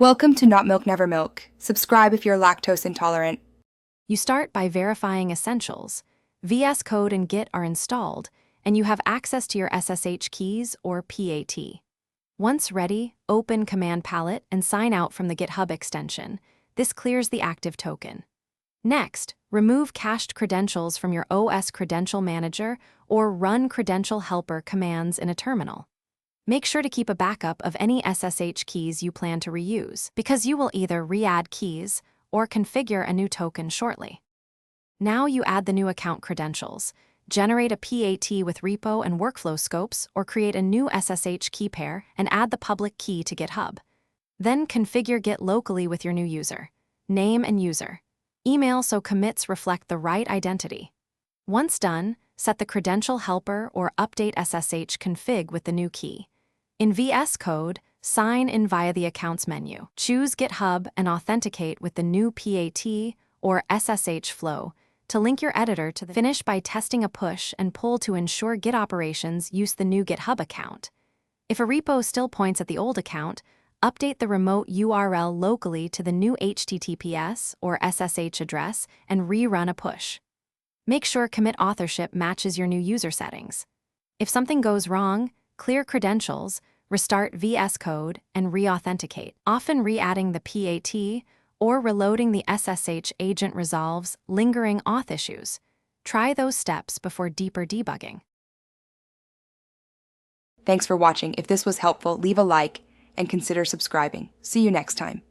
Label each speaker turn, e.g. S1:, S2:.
S1: Welcome to Not Milk Never Milk. Subscribe if you're lactose intolerant.
S2: You start by verifying essentials. Vscode and Git are installed, and you have access to your SSH keys or PAT. Once ready, open Command Palette and sign out from the GitHub extension. This clears the active token. Next, remove cached credentials from your OS Credential Manager or run Credential Helper commands in a terminal. Make sure to keep a backup of any SSH keys you plan to reuse, because you will either re-add keys or configure a new token shortly. Now you add the new account credentials, generate a PAT with repo and workflow scopes, or create a new SSH key pair and add the public key to GitHub. Then configure Git locally with your new user, name and user. Email so commits reflect the right identity. Once done, set the credential helper or update SSH config with the new key. In Vscode, sign in via the Accounts menu. Choose GitHub and authenticate with the new PAT or SSH flow to link your editor to the finish by testing a push and pull to ensure Git operations use the new GitHub account. If a repo still points at the old account, update the remote URL locally to the new HTTPS or SSH address and rerun a push. Make sure commit authorship matches your new user settings. If something goes wrong, clear credentials, restart Vscode, and re-authenticate. Often re-adding the PAT or reloading the SSH agent resolves lingering auth issues. Try those steps before deeper debugging.
S1: Thanks for watching. If this was helpful, leave a like and consider subscribing. See you next time.